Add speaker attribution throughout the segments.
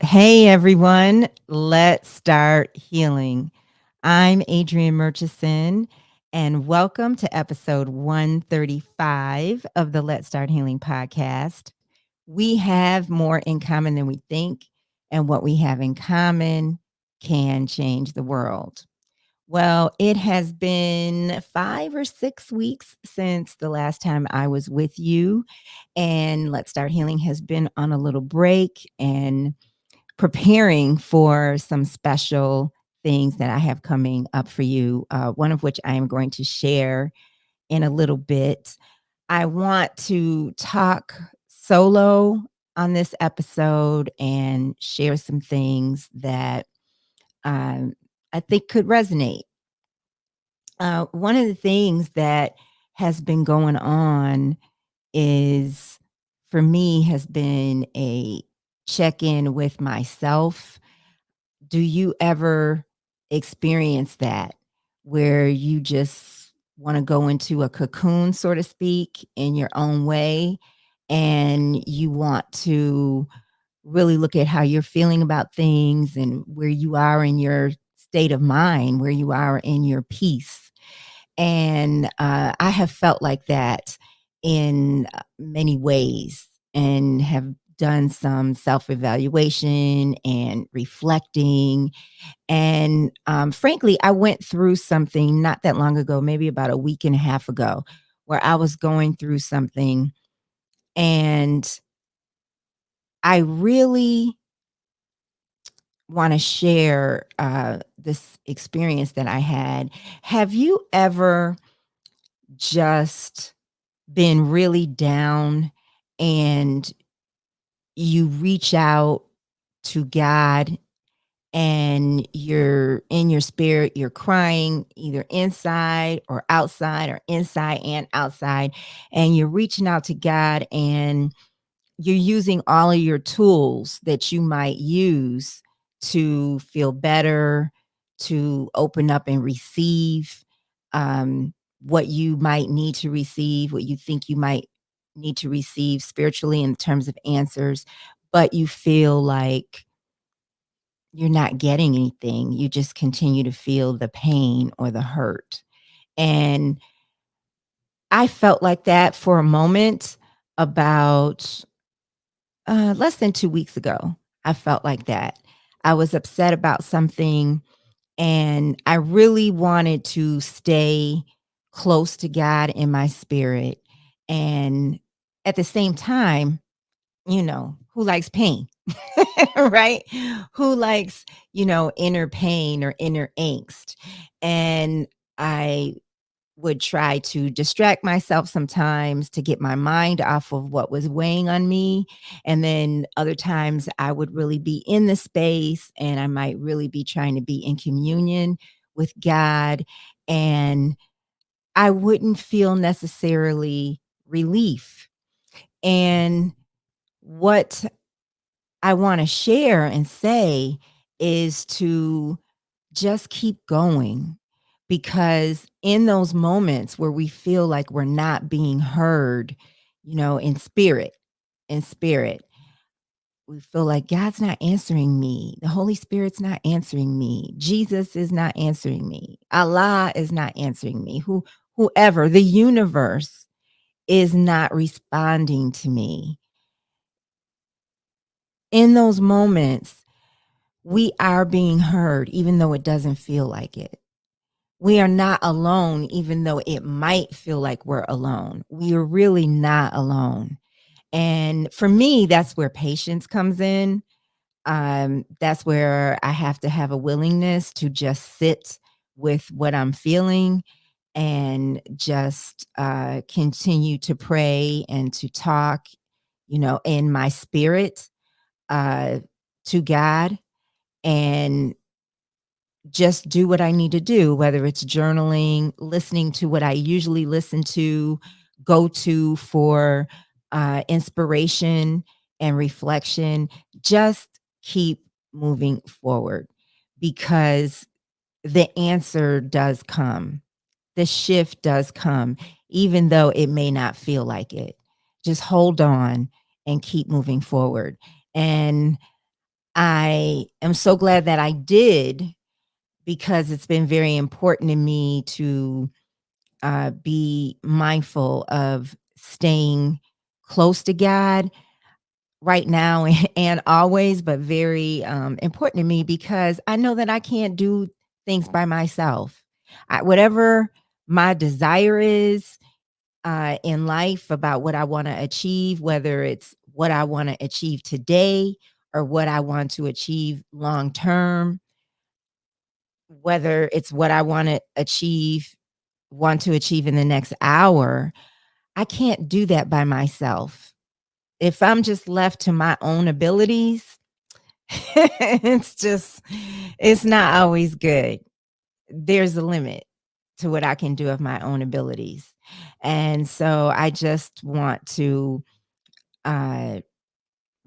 Speaker 1: Hey everyone, let's start healing. I'm Adrianne Murchison, and welcome to episode 135 of the Let's Start Healing podcast. We have more in common than we think, and what we have in common can change the world. Well, it has been 5 or 6 weeks since the last time I was with you, and Let's Start Healing has been on a little break and preparing for some special things that I have coming up for you, one of which I am going to share in a little bit. I want to talk solo on this episode and share some things that um, I think could resonate. One of the things that has been going on is for me has been a check in with myself. Do you ever experience that where you just wanna go into a cocoon, so to speak, in your own way, and you want to really look at how you're feeling about things and where you are in your state of mind, where you are in your peace? And, I have felt like that in, many ways and have done some self-evaluation and reflecting and, frankly, I went through something not that long ago, maybe about a week and a half ago, where I was going through something, and I really wanna share, this experience that I had. Have you ever just been really down and you reach out to God and you're in your spirit, you're crying either inside or outside or inside and outside, and you're reaching out to God and you're using all of your tools that you might use to feel better, to open up and receive what you might need to receive, what you think you might need to receive spiritually in terms of answers, but you feel like you're not getting anything. You just continue to feel the pain or the hurt. And I felt like that for a moment about less than 2 weeks ago. I felt like that. I was upset about something and I really wanted to stay close to God in my spirit. And at the same time, who likes pain? Right? Who likes, inner pain or inner angst? And I would try to distract myself sometimes to get my mind off of what was weighing on me. And then other times I would really be in the space and I might really be trying to be in communion with God. And I wouldn't feel necessarily relief. And what I want to share and say is to just keep going because in those moments where we feel like we're not being heard, in spirit, we feel like God's not answering me. The Holy Spirit's not answering me. Jesus is not answering me. Allah is not answering me. Whoever, the universe is not responding to me. In those moments, we are being heard, even though it doesn't feel like it. We are not alone, even though it might feel like we're alone. We are really not alone. And for me, that's where patience comes in. That's where I have to have a willingness to just sit with what I'm feeling and just continue to pray and to talk, in my spirit uh, to God and just do what I need to do, whether it's journaling, listening to what I usually listen to, go to for inspiration and reflection. Just keep moving forward because the answer does come. The shift does come, even though it may not feel like it. Just hold on and keep moving forward. And I am so glad that I did because it's been very important to me to be mindful of staying close to God right now and always, but very important to me because I know that I can't do things by myself. Whatever my desire is in life about what I want to achieve, whether it's what I want to achieve today or what I want to achieve long term, whether it's what I want to achieve in the next hour, I can't do that by myself. If I'm just left to my own abilities, it's just it's not always good. There's a limit to what I can do of my own abilities. And so I just want to uh,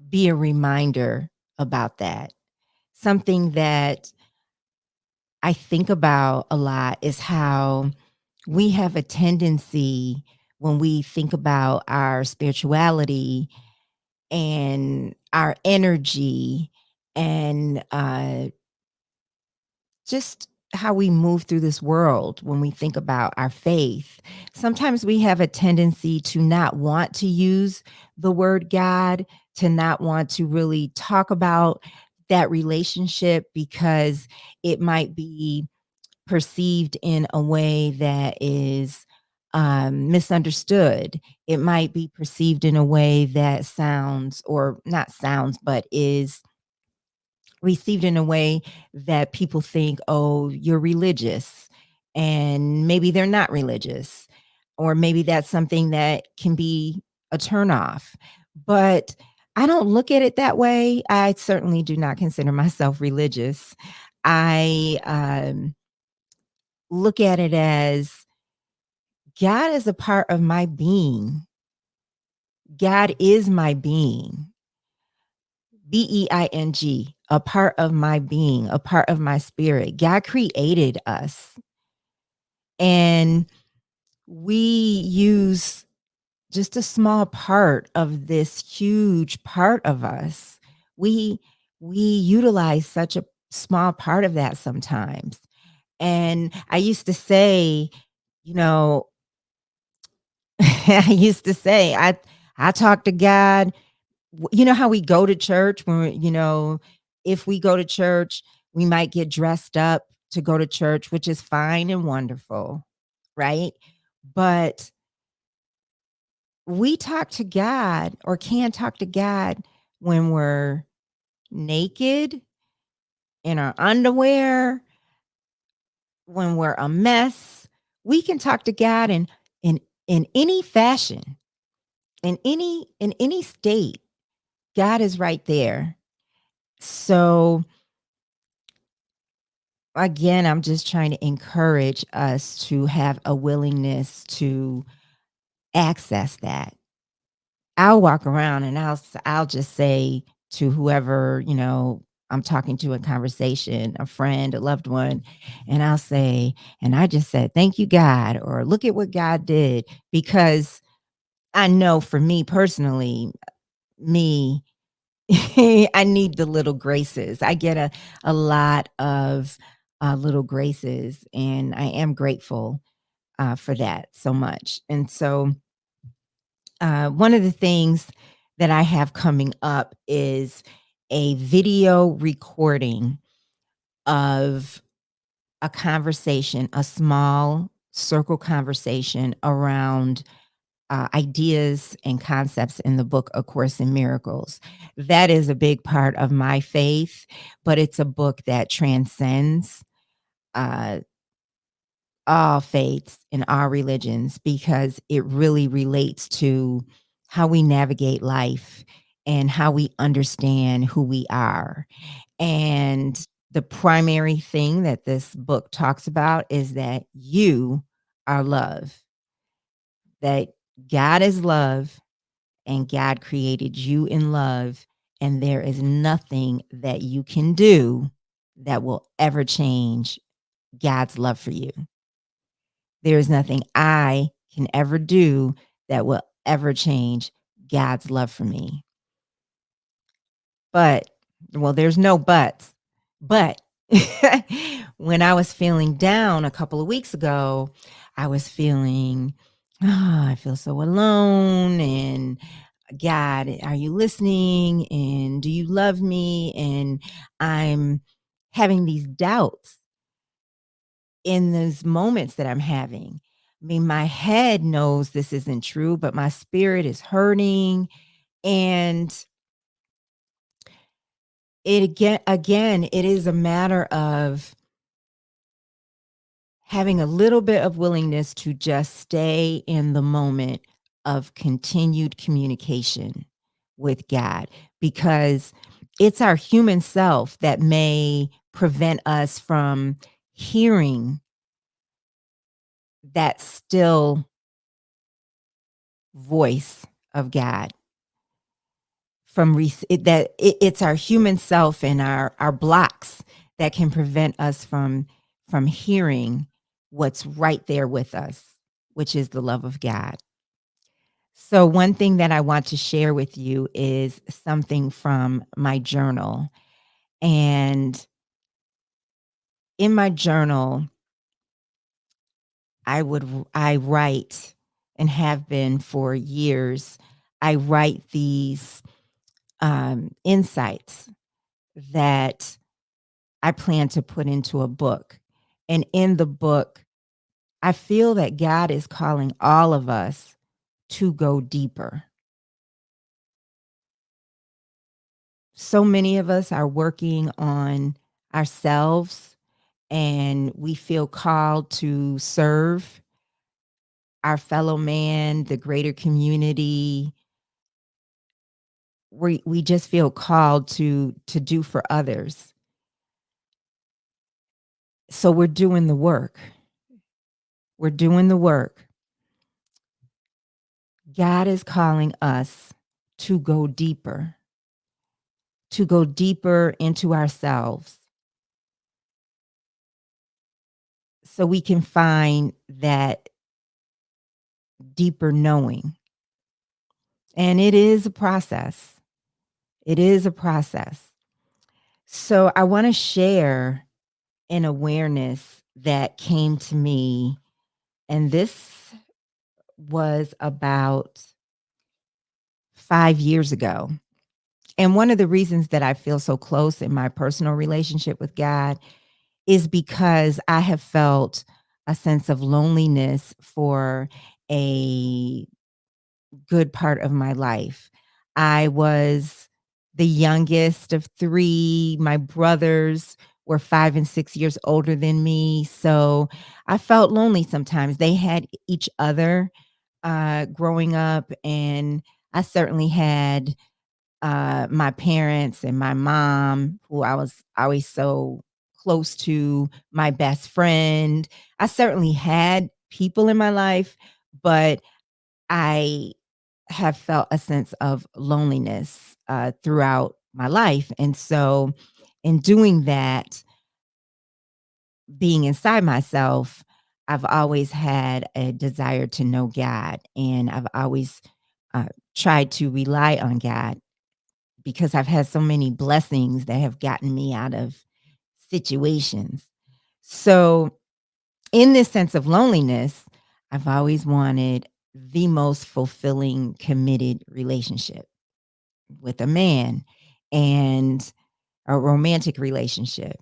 Speaker 1: be a reminder about that. Something that I think about a lot is how we have a tendency when we think about our spirituality and our energy and just how we move through this world when we think about our faith. Sometimes we have a tendency to not want to use the word God, to not want to really talk about that relationship because it might be perceived in a way that is misunderstood. It might be perceived in a way that sounds, or not sounds, but is received in a way that people think, "Oh, you're religious," and maybe they're not religious, or maybe that's something that can be a turnoff. But I don't look at it that way. I certainly do not consider myself religious. I look at it as God is a part of my being. God is my being. Being, a part of my being, a part of my spirit. God created us, and we use just a small part of this huge part of us. We we utilize such a small part of that sometimes. And I used to say, you know, I used to say, I talk to God. You know how we go to church when if we go to church, we might get dressed up to go to church, which is fine and wonderful, right? But we talk to God, or can talk to God, when we're naked, in our underwear, when we're a mess. We can talk to God in in any fashion, in any state. God is right there. So again, I'm just trying to encourage us to have a willingness to access that. I'll walk around and I'll just say to whoever, I'm talking to in conversation, a friend, a loved one, and I'll say, and I just said, "Thank you, God," or "Look at what God did," because I know for me personally, me, I need the little graces. I get a lot of little graces, and I am grateful for that so much. And so, one of the things that I have coming up is a video recording of a conversation, a small circle conversation around ideas and concepts in the book A Course in Miracles. That is a big part of my faith, but it's a book that transcends uh, all faiths and all religions because it really relates to how we navigate life and how we understand who we are. And the primary thing that this book talks about is that you are love, that God is love, and God created you in love, and there is nothing that you can do that will ever change God's love for you. There is nothing I can ever do that will ever change God's love for me. But Well, there's no buts. But when I was feeling down a couple of weeks ago, I was feeling, I feel so alone. And God, are you listening? And do you love me? And I'm having these doubts in those moments that I'm having. I mean, my head knows this isn't true, but my spirit is hurting. And it is a matter of having a little bit of willingness to just stay in the moment of continued communication with God, because it's our human self that may prevent us from hearing that still voice of God. It's our human self and our blocks that can prevent us from hearing what's right there with us, which is the love of God. So one thing that I want to share with you is something from my journal. And in my journal, I write, and have been for years. I write these insights that I plan to put into a book. And in the book, I feel that God is calling all of us to go deeper. So many of us are working on ourselves, and we feel called to serve our fellow man, the greater community. We just feel called to do for others. So we're doing the work. We're doing the work. God is calling us to go deeper, to go deeper into ourselves so we can find that deeper knowing. And it is a process. It is a process. So I want to share an awareness that came to me, and this was about 5 years ago. And one of the reasons that I feel so close in my personal relationship with God is because I have felt a sense of loneliness for a good part of my life. I was the youngest of three. My brothers were 5 and 6 years older than me. So I felt lonely sometimes. They had each other growing up, and I certainly had my parents and my mom, who I was always so close to, my best friend. I certainly had people in my life, but I have felt a sense of loneliness throughout my life. And so, in doing that, being inside myself, I've always had a desire to know God, and I've always tried to rely on God because I've had so many blessings that have gotten me out of situations. So, in this sense of loneliness, I've always wanted the most fulfilling, committed relationship with a man, and a romantic relationship.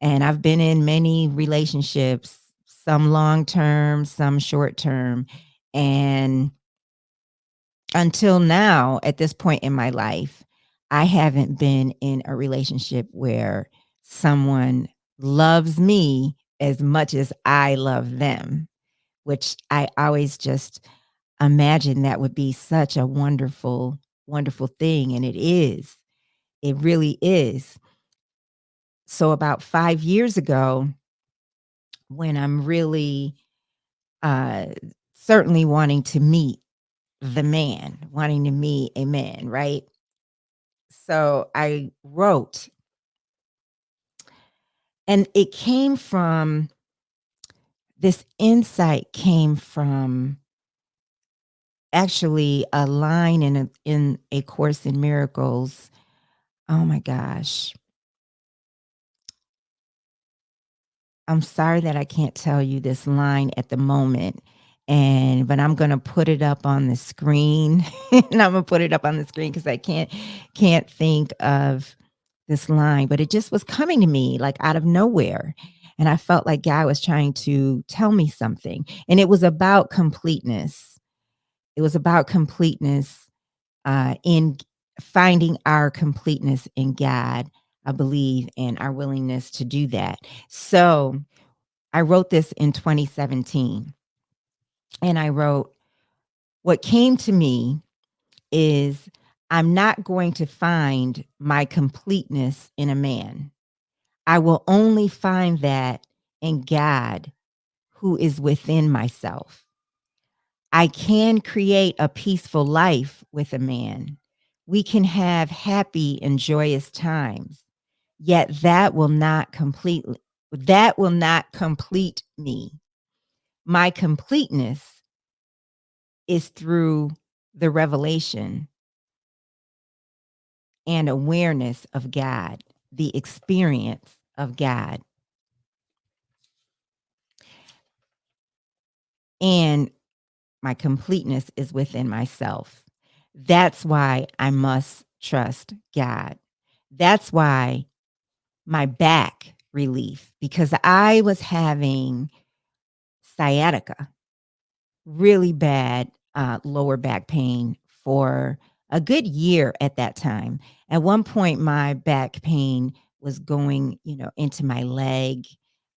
Speaker 1: And I've been in many relationships, some long term, some short term. And until now, at this point in my life, I haven't been in a relationship where someone loves me as much as I love them, which I always just imagine that would be such a wonderful, wonderful thing. And it is. It really is. So, about 5 years ago, when I'm really uh, certainly wanting to meet the man, wanting to meet a man, right? So I wrote, and this insight came from actually a line in a Course in Miracles, Oh my gosh. I'm sorry that I can't tell you this line at the moment, but I'm gonna put it up on the screen, and I'm gonna put it up on the screen because I can't think of this line, but it just was coming to me, like, out of nowhere, and I felt like God was trying to tell me something, and it was about completeness. It was about completeness, in finding our completeness in God, I believe, and our willingness to do that. So I wrote this in 2017, and I wrote, "What came to me is I'm not going to find my completeness in a man. I will only find that in God who is within myself. I can create a peaceful life with a man. We can have happy and joyous times. Yet that will not complete me. My completeness is through the revelation and awareness of God, the experience of God, and my completeness is within myself. That's why I must trust God. That's why my back relief, because I was having sciatica, really bad lower back pain for a good year at that time. At one point, my back pain was going, into my leg.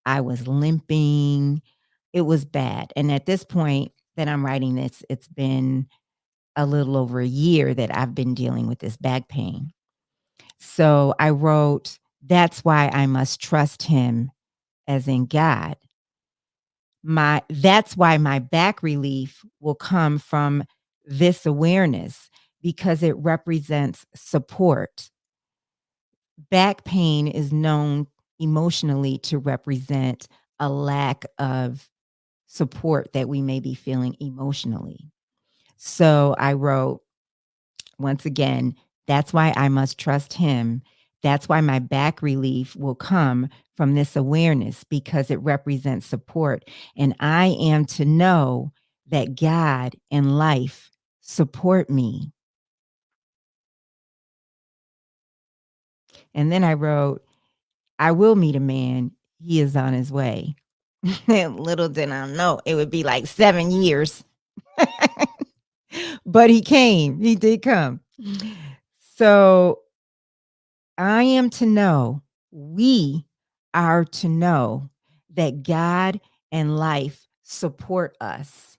Speaker 1: I was limping. It was bad. And at this point that I'm writing this, it's been a little over a year that I've been dealing with this back pain. So I wrote, "That's why I must trust him," as in God. That's why my back relief will come from this awareness because it represents support. Back pain is known emotionally to represent a lack of support that we may be feeling emotionally. So I wrote, once again, "That's why I must trust him. That's why my back relief will come from this awareness because it represents support. And I am to know that God and life support me." And then I wrote, "I will meet a man. He is on his way." Little did I know it would be like 7 years, but he came. He did come. So I am to know, we are to know that God and life support us.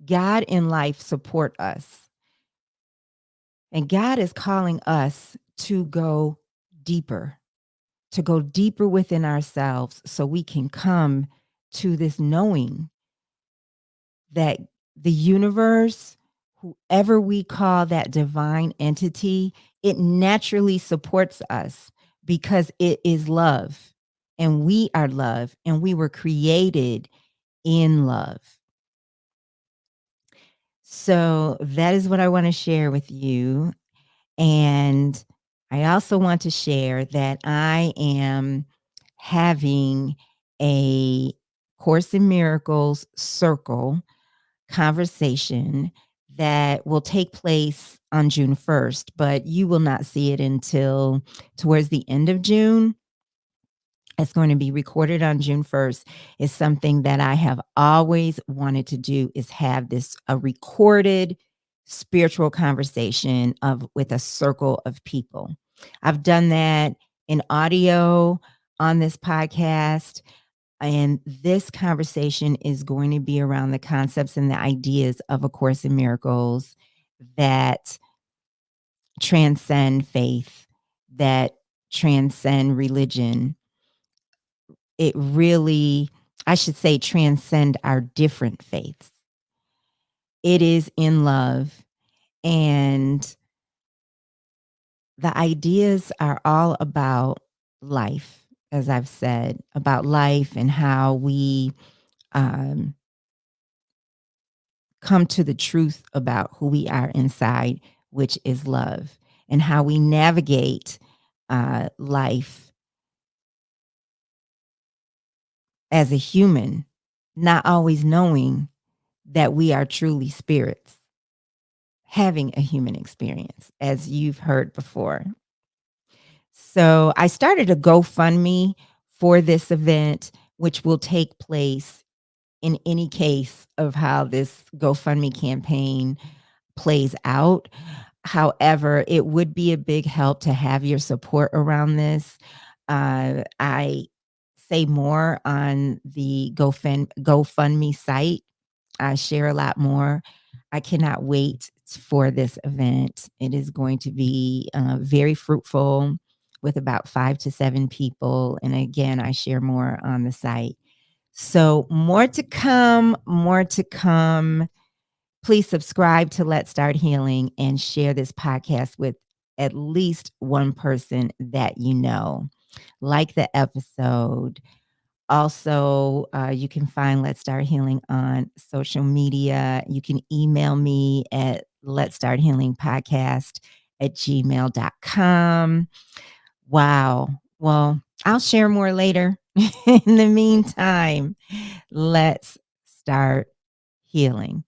Speaker 1: God and life support us. And God is calling us to go deeper within ourselves so we can come to this knowing that the universe, whoever we call that divine entity, it naturally supports us because it is love and we are love and we were created in love. So that is what I want to share with you. And I also want to share that I am having a Course in Miracles circle conversation that will take place on June 1st, but you will not see it until towards the end of June. It's going to be recorded on June 1st. It's something that I have always wanted to do is have this a recorded spiritual conversation of with a circle of people. I've done that in audio on this podcast, and this conversation is going to be around the concepts and the ideas of A Course in Miracles that transcend faith, that transcend religion. It really, I should say, transcend our different faiths. It is in love. And the ideas are all about life, as I've said, about life and how we um, come to the truth about who we are inside, which is love, and how we navigate. life as a human, not always knowing that we are truly spirits having a human experience, as you've heard before. So I started a GoFundMe for this event, which will take place in any case of how this GoFundMe campaign plays out. However, it would be a big help to have your support around this. I say more on the GoFundMe site. I share a lot more. I cannot wait for this event. It is going to be very fruitful with about 5 to 7 people. And again, I share more on the site. So, more to come, more to come. Please subscribe to Let's Start Healing and share this podcast with at least one person that you know. Like the episode. Also, you can find Let's Start Healing on social media. You can email me at Let's Start Healing Podcast at gmail.com. Wow. Well, I'll share more later. In the meantime, let's start healing.